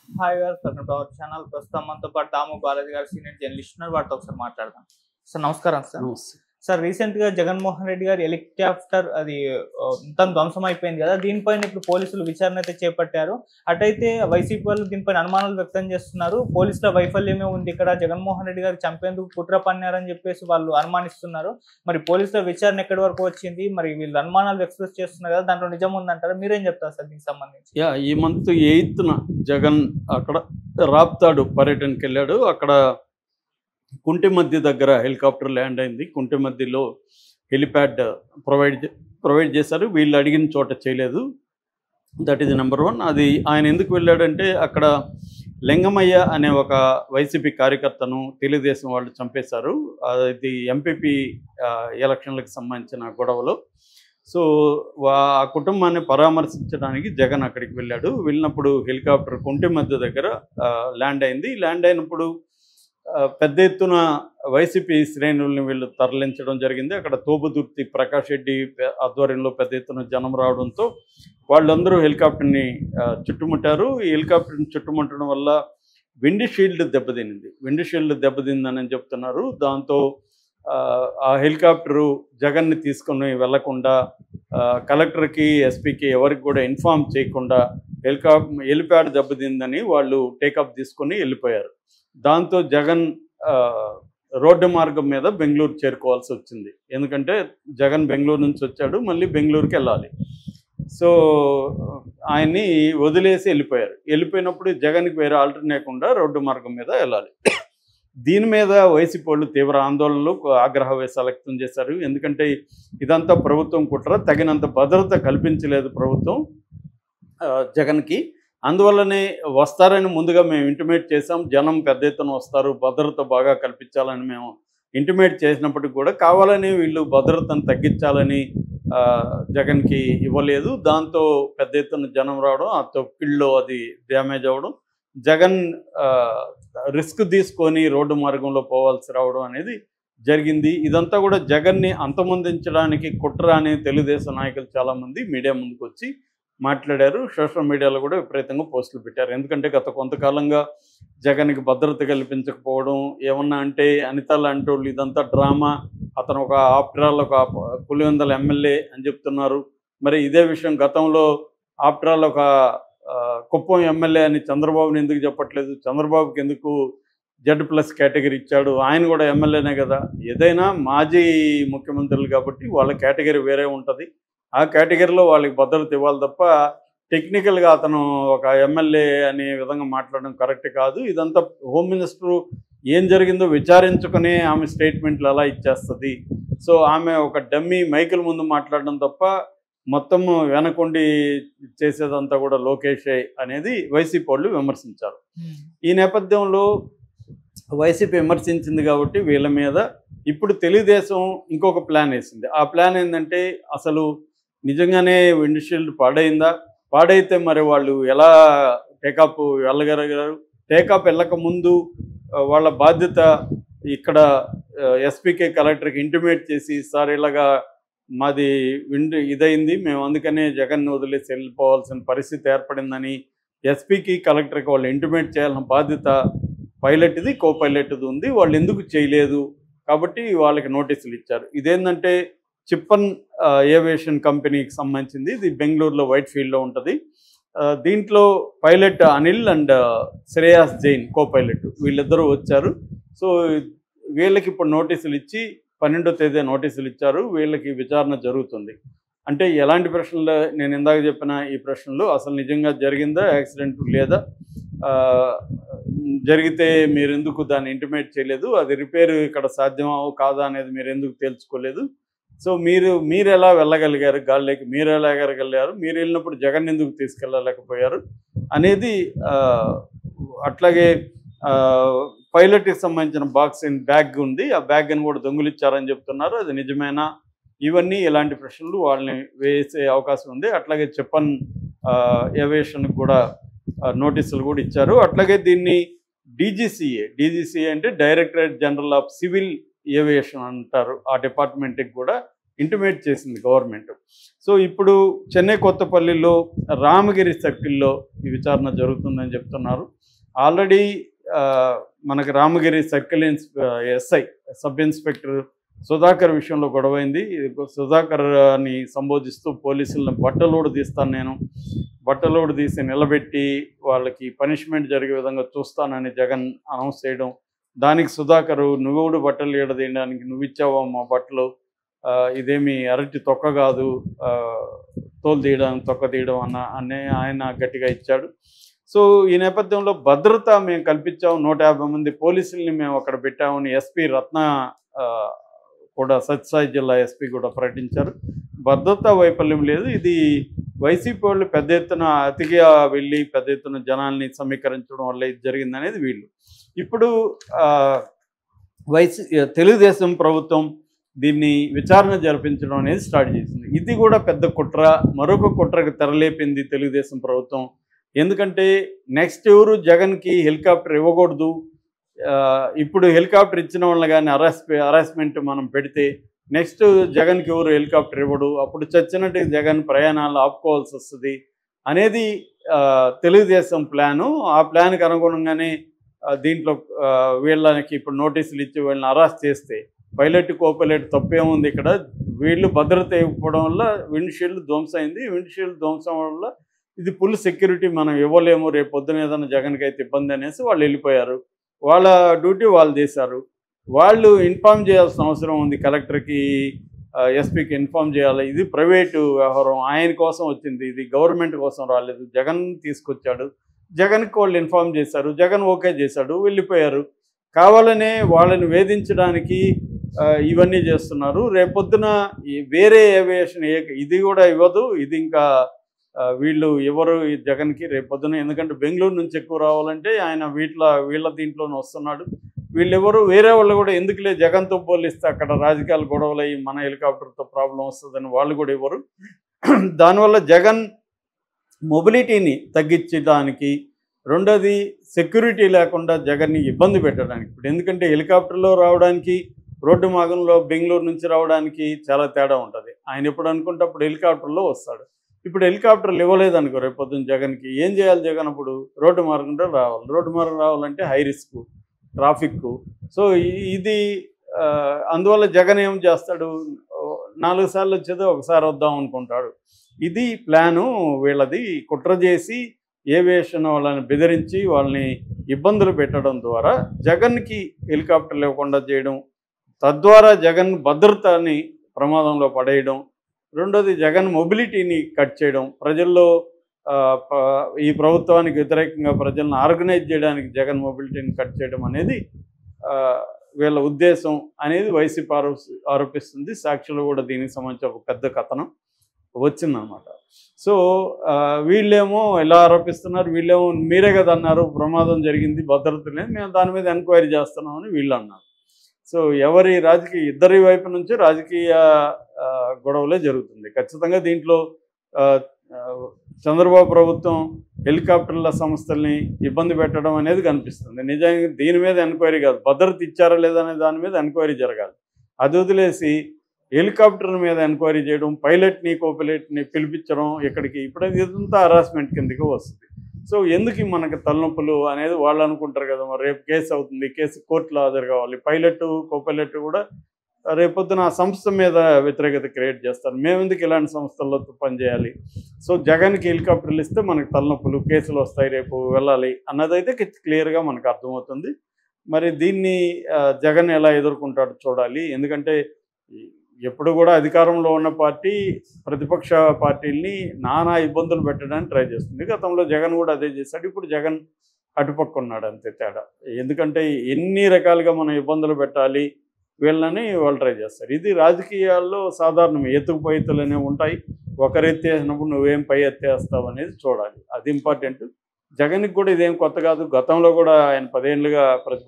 Hi గారు, welcome to our channel. ప్రస్తుతం మనతో పాటు దాము బాలాజీ గారు సీనియర్ జర్నలిస్ట్ ఉన్నారు. వాటితో ఒకసారి మాట్లాడదాం. సార్ నమస్కారం. సార్ రీసెంట్ గా జగన్మోహన్ రెడ్డి గారి హెలికాప్టర్ అది మొత్తం ధ్వంసం అయిపోయింది కదా, దీనిపైన ఇప్పుడు పోలీసులు విచారణ అయితే చేపట్టారు. అటైతే వైసీపీ వాళ్ళు దీనిపైన అనుమానాలు వ్యక్తం చేస్తున్నారు. పోలీసుల వైఫల్యమే ఉంది ఇక్కడ, జగన్మోహన్ రెడ్డి గారు చంపేందుకు కుట్ర పన్నారని చెప్పేసి వాళ్ళు అనుమానిస్తున్నారు. మరి పోలీసుల విచారణ ఎక్కడి వరకు వచ్చింది, మరి వీళ్ళు అనుమానాలు ఎక్స్ప్రెస్ చేస్తున్నారు కదా, దాంట్లో నిజం ఉందంటారా? మీరేం చెప్తారు సార్ దీనికి సంబంధించి? ఈ మంత్ 8న జగన్ అక్కడ రాప్తాడు పర్యటనకి వెళ్ళాడు. అక్కడ కుంటిమద్ది దగ్గర హెలికాప్టర్ ల్యాండ్ అయింది. కుంటిమద్దిలో హెలిప్యాడ్ ప్రొవైడ్ చేశారు. వీళ్ళు అడిగిన చోట చేయలేదు. That is number 1. అది ఆయన ఎందుకు వెళ్ళాడంటే అక్కడ లింగమయ్య అనే ఒక వైసీపీ కార్యకర్తను తెలుగుదేశం వాళ్ళు చంపేశారు. అది ఎంపీపీ ఎలక్షన్లకు సంబంధించిన గొడవలో. సో ఆ కుటుంబాన్ని పరామర్శించడానికి జగన్ అక్కడికి వెళ్ళాడు. వెళ్ళినప్పుడు హెలికాప్టర్ కుంటిమద్ది దగ్గర ల్యాండ్ అయింది. ల్యాండ్ అయినప్పుడు పెద్ద ఎత్తున వైసీపీ శ్రేణుల్ని వీళ్ళు తరలించడం జరిగింది. అక్కడ తోపుదుర్తి ప్రకాష్ రెడ్డి ఆధ్వర్యంలో పెద్ద ఎత్తున జనం రావడంతో వాళ్ళందరూ హెలికాప్టర్ని చుట్టుముట్టారు. ఈ హెలికాప్టర్ని చుట్టుముట్టడం వల్ల విండ్ షీల్డ్ దెబ్బతిందని చెప్తున్నారు. దాంతో ఆ హెలికాప్టరు జగన్ని తీసుకొని వెళ్లకుండా కలెక్టర్కి, ఎస్పీకి ఎవరికి కూడా ఇన్ఫార్మ్ చేయకుండా హెలిప్యాడ్ దెబ్బతిందని వాళ్ళు టేకప్ తీసుకొని వెళ్ళిపోయారు. దాంతో జగన్ రోడ్డు మార్గం మీద బెంగళూరు చేరుకోవాల్సి వచ్చింది. ఎందుకంటే జగన్ బెంగళూరు నుంచి వచ్చాడు, మళ్ళీ బెంగళూరుకి వెళ్ళాలి. సో ఆయన్ని వదిలేసి వెళ్ళిపోయారు. వెళ్ళిపోయినప్పుడు జగన్కి వేరే ఆల్టర్ లేకుండా రోడ్డు మార్గం మీద వెళ్ళాలి. దీని మీద వైసీపీ వాళ్ళు తీవ్ర ఆందోళనలు, ఆగ్రహవేశాలు వ్యక్తం చేశారు. ఎందుకంటే ఇదంతా ప్రభుత్వం కుట్ర, తగినంత భద్రత కల్పించలేదు ప్రభుత్వం జగన్కి. అందువల్లనే వస్తారని ముందుగా మేము ఇంటిమేట్ చేసాం. జనం పెద్ద ఎత్తున వస్తారు, భద్రత బాగా కల్పించాలని మేము ఇంటిమేట్ చేసినప్పటికి కూడా కావాలని వీళ్ళు భద్రతను తగ్గించాలని జగన్కి ఇవ్వలేదు. దాంతో పెద్ద ఎత్తున జనం రావడం, ఆ తొక్కిళ్ళు అది డ్యామేజ్ అవ్వడం, జగన్ రిస్క్ తీసుకొని రోడ్డు మార్గంలో పోవాల్సి రావడం అనేది జరిగింది. ఇదంతా కూడా జగన్ని అంతమొందించడానికి కుట్ర అని తెలుగుదేశం నాయకులు చాలామంది మీడియా ముందుకు వచ్చి మాట్లాడారు. సోషల్ మీడియాలో కూడా విపరీతంగా పోస్టులు పెట్టారు. ఎందుకంటే గత కొంతకాలంగా జగన్కి భద్రత కల్పించకపోవడం, ఏమన్నా అంటే అనిత లాంటి వాళ్ళు ఇదంతా డ్రామా, అతను ఒక ఆఫ్టర్ ఆల్ ఒక పులివెందుల ఎమ్మెల్యే అని చెప్తున్నారు. మరి ఇదే విషయం గతంలో ఆఫ్టర్ ఆల్ ఒక కుప్పం ఎమ్మెల్యే అని చంద్రబాబుని ఎందుకు చెప్పట్లేదు? చంద్రబాబుకి ఎందుకు Z+ కేటగిరీ ఇచ్చాడు? ఆయన కూడా ఎమ్మెల్యేనే కదా. ఏదైనా మాజీ ముఖ్యమంత్రులు కాబట్టి వాళ్ళ కేటగిరీ వేరే ఉంటుంది. ఆ కేటగిరీలో వాళ్ళకి భద్రత ఇవ్వాలి తప్ప టెక్నికల్గా అతను ఒక ఎమ్మెల్యే అనే విధంగా మాట్లాడడం కరెక్ట్ కాదు. ఇదంతా హోమ్ మినిస్టరు ఏం జరిగిందో విచారించుకుని ఆమె స్టేట్మెంట్లు అలా ఇచ్చేస్తుంది. సో ఆమె ఒక డమ్మీ మైకుల ముందు మాట్లాడడం తప్ప మొత్తం వెనకొండి చేసేదంతా కూడా లోకేషే అనేది వైసీపీ వాళ్ళు విమర్శించారు. ఈ నేపథ్యంలో వైసీపీ విమర్శించింది కాబట్టి వీళ్ళ మీద ఇప్పుడు తెలుగుదేశం ఇంకొక ప్లాన్ వేసింది. ఆ ప్లాన్ ఏంటంటే అసలు నిజంగానే విండ్షీల్డ్ పాడైందా? పాడైతే మరి వాళ్ళు ఎలా టేకాప్ వెళ్ళగలిగారు? టేకాప్ వెళ్ళక ముందు వాళ్ళ బాధ్యత ఇక్కడ ఎస్పీకే కలెక్టర్కి ఇంటిమేట్ చేసి, సార్ ఇలాగా మాది ఇదైంది, మేము అందుకనే జగన్ వదిలేసి వెళ్ళిపోవాల్సిన పరిస్థితి ఏర్పడిందని ఎస్పీకి కలెక్టర్కి వాళ్ళు ఇంటిమేట్ చేయాల్సిన బాధ్యత పైలట్ది, కో పైలట్ది ఉంది. వాళ్ళు ఎందుకు చేయలేదు కాబట్టి వాళ్ళకి నోటీసులు ఇచ్చారు. ఇదేంటంటే చిప్పన్ ఏవియేషన్ కంపెనీకి సంబంధించింది. ఇది బెంగళూరులో వైట్ ఫీల్డ్లో ఉంటుంది. దీంట్లో pilot Anil and Shreyas Jain co pilot వీళ్ళిద్దరూ వచ్చారు. సో వీళ్ళకి ఇప్పుడు నోటీసులు ఇచ్చి 12వ తేదీ నోటీసులు ఇచ్చారు. వీళ్ళకి విచారణ జరుగుతుంది. అంటే ఎలాంటి ప్రశ్నలు నేను ఇందాక చెప్పిన ఈ ప్రశ్నలు, అసలు నిజంగా జరిగిందా, యాక్సిడెంట్ లేదా, జరిగితే మీరు ఎందుకు దాన్ని ఇంటిమేట్ చేయలేదు, అది రిపేర్ ఇక్కడ సాధ్యమా కాదా అనేది మీరు ఎందుకు తేల్చుకోలేదు, సో మీరు ఎలా వెళ్ళగలిగారు గాల్లోకి, మీరు ఎలా ఎగరగలిగారు, మీరు వెళ్ళినప్పుడు జగన్ ఎందుకు తీసుకెళ్ళలేకపోయారు అనేది, అట్లాగే పైలట్కి సంబంధించిన బ్యాగ్ ఉంది, ఆ బ్యాగ్ని కూడా దొంగిలిచ్చారని చెప్తున్నారు, అది నిజమేనా? ఇవన్నీ ఇలాంటి ప్రశ్నలు వాళ్ళని వేసే అవకాశం ఉంది. అట్లాగే చెప్పన్ ఏవియేషన్కి కూడా నోటీసులు కూడా ఇచ్చారు. అట్లాగే దీన్ని డీజీసీఏ అంటే directorate general of civil aviation అంటారు, ఆ డిపార్ట్మెంట్కి కూడా ఇంటిమేట్ చేసింది గవర్నమెంట్. సో ఇప్పుడు చెన్నై కొత్తపల్లిలో రామగిరి సర్కిల్లో ఈ విచారణ జరుగుతుందని చెప్తున్నారు. ఆల్రెడీ మనకి Ramagiri circle SI sub inspector Sudhakar విషయంలో గొడవైంది. సుధాకర్ని సంబోధిస్తూ పోలీసులను బట్టలోడు తీస్తాను, నేను బట్టలోడు తీసి నిలబెట్టి వాళ్ళకి పనిష్మెంట్ జరిగే విధంగా చూస్తానని జగన్ అనౌన్స్ చేయడం, దానికి సుధాకరు నువ్వుడు బట్టలు తీయడానికి నువ్వు ఇచ్చావా మా బట్టలు, ఇదేమి అరటి తొక్క కాదు, తోలు తీయడం తొక్క తీయడం అనే ఆయన గట్టిగా ఇచ్చాడు. సో ఈ నేపథ్యంలో భద్రత మేము కల్పించాము, 150 మంది పోలీసుల్ని మేము అక్కడ పెట్టామని ఎస్పీ రత్న కూడా సత్యసాయి జిల్లా ఎస్పీ కూడా ప్రకటించారు. భద్రతా వైఫల్యం లేదు, ఇది వైసీపీ వాళ్ళు పెద్ద ఎత్తున అతిగా వెళ్ళి పెద్ద ఎత్తున జనాల్ని సమీకరించడం వల్ల ఇది జరిగిందనేది వీళ్ళు. ఇప్పుడు తెలుగుదేశం ప్రభుత్వం దీన్ని విచారణ జరిపించడం అనేది స్టార్ట్ చేసింది. ఇది కూడా పెద్ద కుట్ర, మరొక కుట్రకు తెరలేపింది తెలుగుదేశం ప్రభుత్వం. ఎందుకంటే నెక్స్ట్ ఎవరు జగన్కి హెలికాప్టర్ ఇవ్వకూడదు, ఇప్పుడు హెలికాప్టర్ ఇచ్చిన వాళ్ళని కానీ హరాస్మెంట్ మనం పెడితే నెక్స్ట్ జగన్కి ఎవరు హెలికాప్టర్ ఇవ్వడు, అప్పుడు చచ్చినట్టు జగన్ ప్రయాణాలు ఆపుకోవాల్సి వస్తుంది అనేది తెలుగుదేశం ప్లాను. ఆ ప్లాన్కి అనుగుణంగానే దీంట్లో వీళ్ళకి ఇప్పుడు నోటీసులు ఇచ్చి వీళ్ళని అరెస్ట్ చేస్తే పైలట్ కోపైలట్ తప్పేముంది ఇక్కడ, వీళ్ళు భద్రత ఇవ్వడం వల్ల విండ్షీల్డ్ ధ్వంసం అయింది, విండ్షీల్డ్ ధ్వంసం వల్ల ఇది ఫుల్ సెక్యూరిటీ మనం ఇవ్వలేము, రేపు పొద్దున ఏదైనా జగన్కి అయితే ఇబ్బంది అనేసి వాళ్ళు వెళ్ళిపోయారు. వాళ్ళ డ్యూటీ వాళ్ళు చేశారు. వాళ్ళు ఇన్ఫామ్ చేయాల్సిన అవసరం ఉంది, కలెక్టర్కి ఎస్పీకి ఇన్ఫామ్ చేయాలి. ఇది ప్రైవేటు వ్యవహారం, ఆయన కోసం వచ్చింది, ఇది గవర్నమెంట్ కోసం రాలేదు. జగన్ తీసుకొచ్చాడు, జగన్కి వాళ్ళు ఇన్ఫామ్ చేశారు, జగన్ ఓకే చేశాడు, వెళ్ళిపోయారు. కావాలనే వాళ్ళని వేధించడానికి ఇవన్నీ చేస్తున్నారు. రేపొద్దున వేరే ఏవియేషన్ ఇది కూడా ఇవ్వదు, ఇది ఇంకా వీళ్ళు ఎవరు ఈ జగన్కి రేపొద్దున, ఎందుకంటే బెంగళూరు నుంచి ఎక్కువ రావాలంటే ఆయన వీళ్ళ దీంట్లోనే వస్తున్నాడు. వీళ్ళెవరు వేరే వాళ్ళు కూడా ఎందుకులే జగన్తో పోలిస్తే అక్కడ రాజకీయాలు గొడవలు అయ్యి మన హెలికాప్టర్తో ప్రాబ్లం వస్తుందని వాళ్ళు కూడా ఎవరు. దానివల్ల జగన్ మొబిలిటీని తగ్గించడానికి, రెండోది సెక్యూరిటీ లేకుండా జగన్ని ఇబ్బంది పెట్టడానికి. ఇప్పుడు ఎందుకంటే హెలికాప్టర్లో రావడానికి రోడ్డు మార్గంలో బెంగళూరు నుంచి రావడానికి చాలా తేడా ఉంటుంది. ఆయన ఎప్పుడు అనుకుంటే అప్పుడు హెలికాప్టర్లో వస్తాడు. ఇప్పుడు హెలికాప్టర్లు ఇవ్వలేదనుకో రేపు పొద్దున్న జగన్కి ఏం చేయాలి, జగన్ అప్పుడు రోడ్డు మార్గంలో రావాలి, రోడ్డు మార్గం రావాలంటే హై రిస్క్ ట్రాఫిక్. సో ఇది అందువల్ల జగన్ ఏం చేస్తాడు, 4 సార్లు వచ్చేది ఒకసారి వద్దాం అనుకుంటాడు. ఇది ప్లాను వీళ్ళది. కుట్ర చేసి ఏవియేషన్ వాళ్ళని బెదిరించి వాళ్ళని ఇబ్బందులు పెట్టడం ద్వారా జగన్కి హెలికాప్టర్లు ఇవ్వకుండా చేయడం, తద్వారా జగన్ భద్రతని ప్రమాదంలో పడేయడం, రెండోది జగన్ మొబిలిటీని కట్ చేయడం, ప్రజల్లో ఈ ప్రభుత్వానికి వ్యతిరేకంగా ప్రజలను ఆర్గనైజ్ చేయడానికి జగన్ మొబిలిటీని కట్ చేయడం అనేది వీళ్ళ ఉద్దేశం అనేది వైసీపీ ఆరోపిస్తుంది. సాక్షులు కూడా దీనికి సంబంధించి ఒక పెద్ద కథనం వచ్చిందనమాట. సో వీళ్ళేమో ఎలా ఆరోపిస్తున్నారు, వీళ్ళేమో మీరే కదా అన్నారు ప్రమాదం జరిగింది, భద్రత లేదు, మేము దాని మీద ఎంక్వైరీ చేస్తున్నామని వీళ్ళు అన్నారు. సో ఇద్దరి వైపు నుంచి రాజకీయ గొడవలే జరుగుతుంది. ఖచ్చితంగా దీంట్లో చంద్రబాబు ప్రభుత్వం హెలికాప్టర్ల సంస్థల్ని ఇబ్బంది పెట్టడం అనేది కనిపిస్తుంది. నిజంగా దీని మీద ఎంక్వైరీ కాదు, భద్రత ఇచ్చారా లేదనే దాని మీద ఎంక్వైరీ జరగాలి. అది వదిలేసి హెలికాప్టర్ మీద ఎంక్వైరీ చేయడం, పైలట్ని కోపైలట్ని పిలిపించడం ఇక్కడికి, ఇప్పుడు ఇదంతా హరాస్మెంట్ కిందకి వస్తుంది. సో ఎందుకు మనకు తలనొప్పులు అనేది వాళ్ళు అనుకుంటారు కదా, మరి రేపు కేసు అవుతుంది, కేసు కోర్టులో హాజరు కావాలి, పైలట్ కోపైలట్ కూడా రేపొద్దున ఆ సంస్థ మీద వ్యతిరేకత క్రియేట్ చేస్తారు, మేము ఎందుకు ఇలాంటి సంస్థల్లో పనిచేయాలి, సో జగన్కి హెలికాప్టర్లు ఇస్తే మనకు తలనొప్పులు, కేసులు వస్తాయి, రేపు వెళ్ళాలి అన్నదైతే క్లియర్గా మనకు అర్థమవుతుంది. మరి దీన్ని జగన్ ఎలా ఎదుర్కొంటాడో చూడాలి. ఎందుకంటే ఎప్పుడు కూడా అధికారంలో ఉన్న పార్టీ ప్రతిపక్ష పార్టీల్ని నానా ఇబ్బందులు పెట్టడానికి ట్రై చేస్తుంది. గతంలో జగన్ కూడా అదే చేశాడు, ఇప్పుడు జగన్ అటుపక్క ఉన్నాడు, అంతే తేడా. ఎందుకంటే ఎన్ని రకాలుగా మనం ఇబ్బందులు పెట్టాలి వీళ్ళని వాళ్ళు ట్రై చేస్తారు. ఇది రాజకీయాల్లో సాధారణం, ఎత్తుకు ఎత్తులు అనేవి ఉంటాయి, ఒకరు ఎత్తేసినప్పుడు నువ్వేం పై ఎత్తేస్తావు అనేది చూడాలి, అది ఇంపార్టెంట్. జగన్కి కూడా ఇదేం కొత్త కాదు, గతంలో కూడా ఆయన 10 ఏళ్ళుగా ప్రతిపక్ష